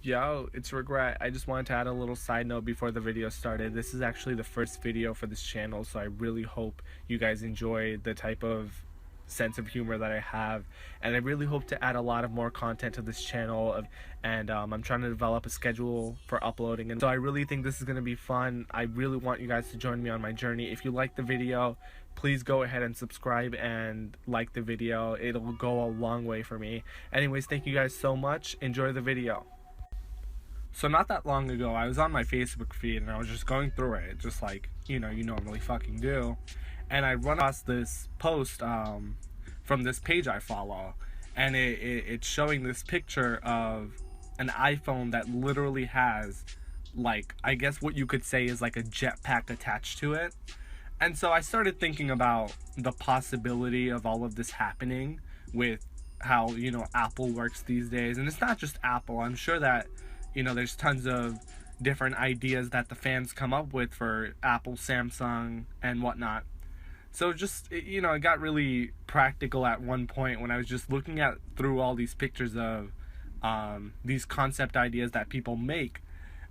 Yo, it's Regret. I just wanted to add a little side note before the video started. This is actually the first video for this channel, so I really hope you guys enjoy the type of sense of humor that I have, and I really hope to add a lot of more content to this channel, and I'm trying to develop a schedule for uploading, and so I really think this is going to be fun. I really want you guys to join me on my journey. If you like the video, please go ahead and subscribe and like the video. It'll go a long way for me. Anyways, thank you guys so much. Enjoy the video. So not that long ago, I was on my Facebook feed and I was just going through it, just like, you normally fucking do. And I run across this post from this page I follow. And it's showing this picture of an iPhone that literally has, like, I guess what you could say is like a jetpack attached to it. And so I started thinking about the possibility of all of this happening with how, Apple works these days. And it's not just Apple. I'm sure that there's tons of different ideas that the fans come up with for Apple, Samsung, and whatnot. So just, it got really practical at one point when I was just looking through all these pictures of these concept ideas that people make.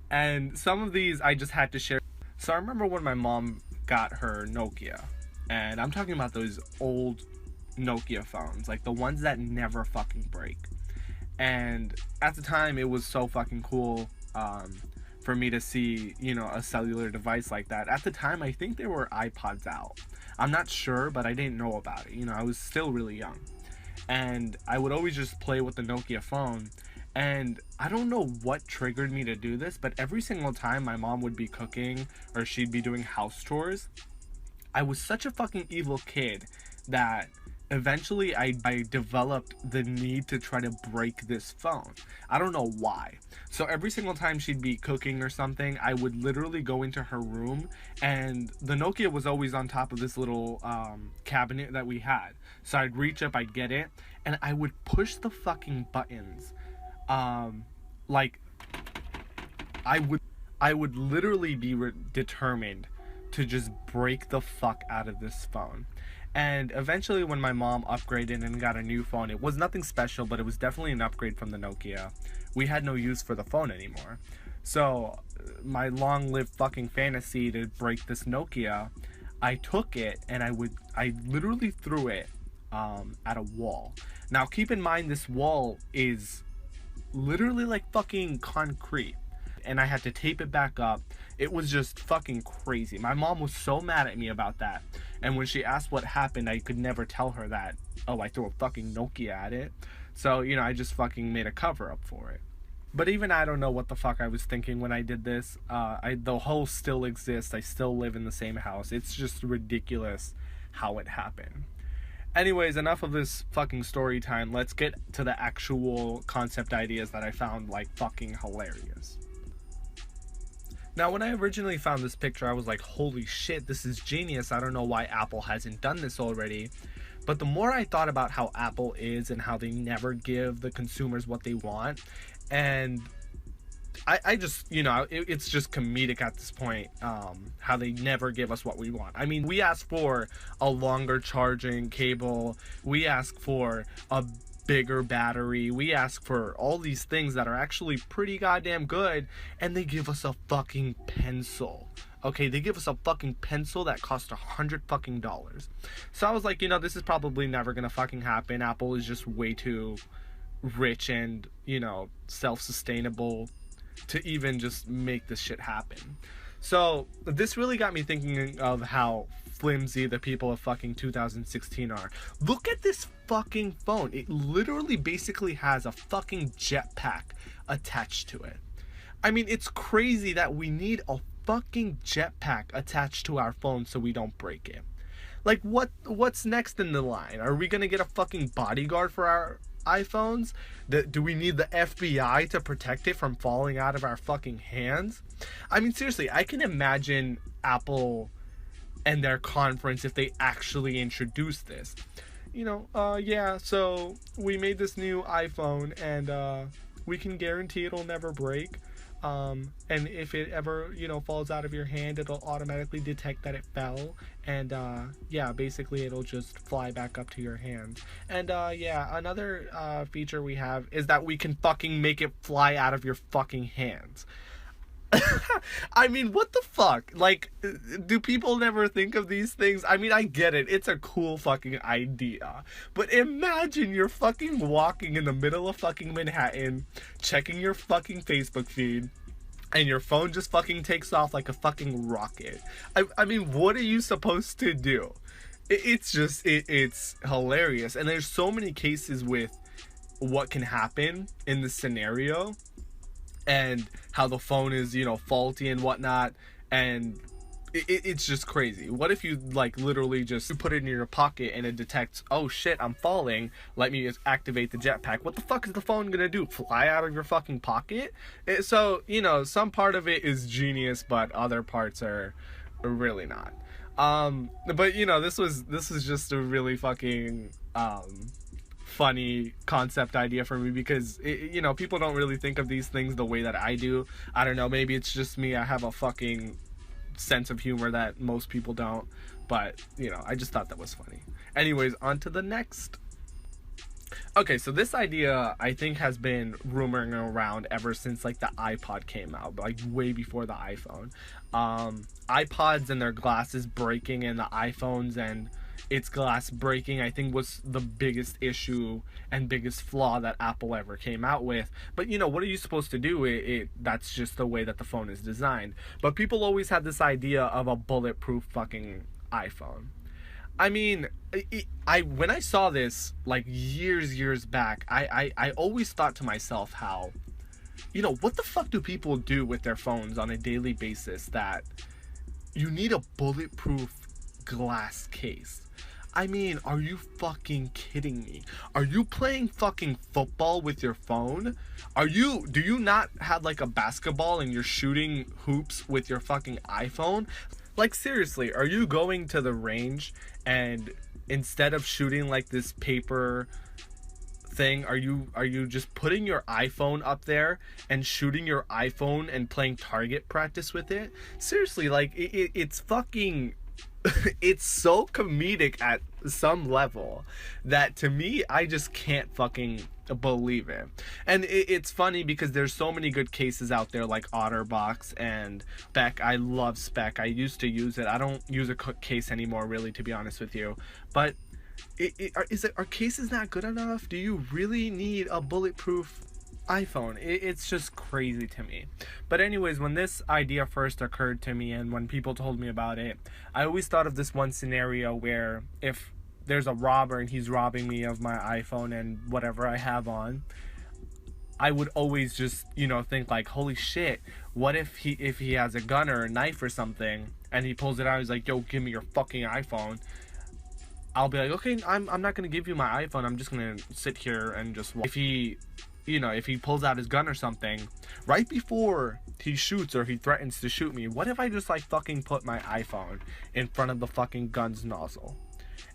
And some of these I just had to share. So I remember when my mom got her Nokia. And I'm talking about those old Nokia phones, like the ones that never fucking break. And at the time, it was so fucking cool for me to see, a cellular device like that. At the time, I think there were iPods out. I'm not sure, but I didn't know about it. I was still really young. And I would always just play with the Nokia phone. And I don't know what triggered me to do this, but every single time my mom would be cooking or she'd be doing house chores, I was such a fucking evil kid that eventually I developed the need to try to break this phone. I don't know why. So every single time she'd be cooking or something, I would literally go into her room, and the Nokia was always on top of this little cabinet that we had. So I'd reach up, I'd get it, and I would push the fucking buttons. Like I would literally be determined to just break the fuck out of this phone. And eventually when my mom upgraded and got a new phone, it was nothing special, but it was definitely an upgrade from the Nokia. We had no use for the phone anymore. So my long-lived fucking fantasy to break this Nokia, I took it and I literally threw it at a wall. Now keep in mind, this wall is literally like fucking concrete, and I had to tape it back up. It was just fucking crazy. My mom was so mad at me about that. And when she asked what happened, I could never tell her that, oh, I threw a fucking Nokia at it. So, I just fucking made a cover up for it. But even I don't know what the fuck I was thinking when I did this. The hole still exists. I still live in the same house. It's just ridiculous how it happened. Anyways, enough of this fucking story time. Let's get to the actual concept ideas that I found like fucking hilarious. Now, when I originally found this picture, I was like, holy shit, this is genius. I don't know why Apple hasn't done this already. But the more I thought about how Apple is and how they never give the consumers what they want, and I just, it's just comedic at this point, how they never give us what we want. I mean, we ask for a longer charging cable. We ask for a bigger battery. We ask for all these things that are actually pretty goddamn good, and they give us a fucking pencil. Okay, they give us a fucking pencil that costs $100 fucking dollars. So I was like, this is probably never gonna fucking happen. Apple is just way too rich and, self-sustainable to even just make this shit happen. So this really got me thinking of how flimsy the people of fucking 2016 are. Look at this fucking phone. It literally basically has a fucking jetpack attached to it. I mean, it's crazy that we need a fucking jetpack attached to our phone so we don't break it. Like, what's next in the line? Are we gonna get a fucking bodyguard for our iPhones? Do we need the FBI to protect it from falling out of our fucking hands? I mean, seriously, I can imagine Apple and their conference if they actually introduced this. Yeah, so we made this new iPhone, and we can guarantee it'll never break. And if it ever, falls out of your hand, it'll automatically detect that it fell. And, yeah, basically it'll just fly back up to your hand. And, yeah, another, feature we have is that we can fucking make it fly out of your fucking hands. I mean, what the fuck? Like, do people never think of these things? I mean, I get it. It's a cool fucking idea. But imagine you're fucking walking in the middle of fucking Manhattan, checking your fucking Facebook feed, and your phone just fucking takes off like a fucking rocket. I mean, what are you supposed to do? It's just, it's hilarious. And there's so many cases with what can happen in this scenario. And how the phone is, faulty and whatnot. And it's just crazy. What if you, like, literally just put it in your pocket and it detects, oh shit, I'm falling. Let me just activate the jetpack. What the fuck is the phone gonna do? Fly out of your fucking pocket? So, some part of it is genius, but other parts are really not. But, this was just a really fucking, funny concept idea for me, because people don't really think of these things the way that I do. I don't know, maybe it's just me. I have a fucking sense of humor that most people don't, but I just thought that was funny. Anyways, on to the next. Okay, so this idea I think has been rumoring around ever since like the iPod came out, like way before the iPhone. iPods and their glasses breaking, and the iPhones and its glass breaking, I think, was the biggest issue and biggest flaw that Apple ever came out with. But what are you supposed to do? That's just the way that the phone is designed. But people always had this idea of a bulletproof fucking iPhone. I mean, when I saw this like years back, I always thought to myself how, what the fuck do people do with their phones on a daily basis that you need a bulletproof glass case? I mean, are you fucking kidding me? Are you playing fucking football with your phone? Do you not have like a basketball and you're shooting hoops with your fucking iPhone? Like, seriously, are you going to the range and instead of shooting like this paper thing, are you just putting your iPhone up there and shooting your iPhone and playing target practice with it? Seriously, like, it's fucking it's so comedic at some level that to me, I just can't fucking believe it. And it's funny because there's so many good cases out there like OtterBox and Spec. I love Spec. I used to use it. I don't use a case anymore, really, to be honest with you. But are cases not good enough? Do you really need a bulletproof iPhone? It's just crazy to me. But anyways, when this idea first occurred to me and when people told me about it, I always thought of this one scenario where if there's a robber and he's robbing me of my iPhone and whatever I have on, I would always just, think like, holy shit, what if he has a gun or a knife or something and he pulls it out, he's like, yo, give me your fucking iPhone. I'll be like, okay, I'm not gonna give you my iPhone, I'm just gonna sit here and just watch. If he pulls out his gun or something, right before he shoots or he threatens to shoot me, what if I just like fucking put my iPhone in front of the fucking gun's nozzle?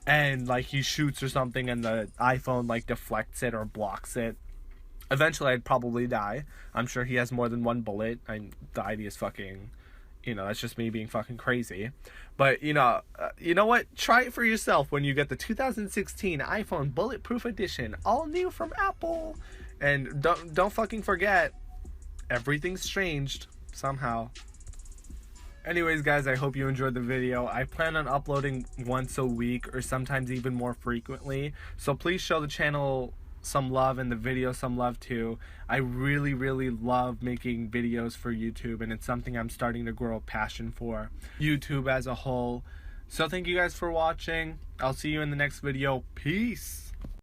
And like he shoots or something and the iPhone like deflects it or blocks it. Eventually I'd probably die. I'm sure he has more than one bullet. The idea is fucking, that's just me being fucking crazy. But, you know what? Try it for yourself when you get the 2016 iPhone Bulletproof Edition, all new from Apple. And don't fucking forget, everything's changed somehow. Anyways, guys, I hope you enjoyed the video. I plan on uploading once a week or sometimes even more frequently. So please show the channel some love and the video some love too. I really love making videos for YouTube, and it's something I'm starting to grow a passion for. YouTube as a whole. So thank you guys for watching. I'll see you in the next video. Peace.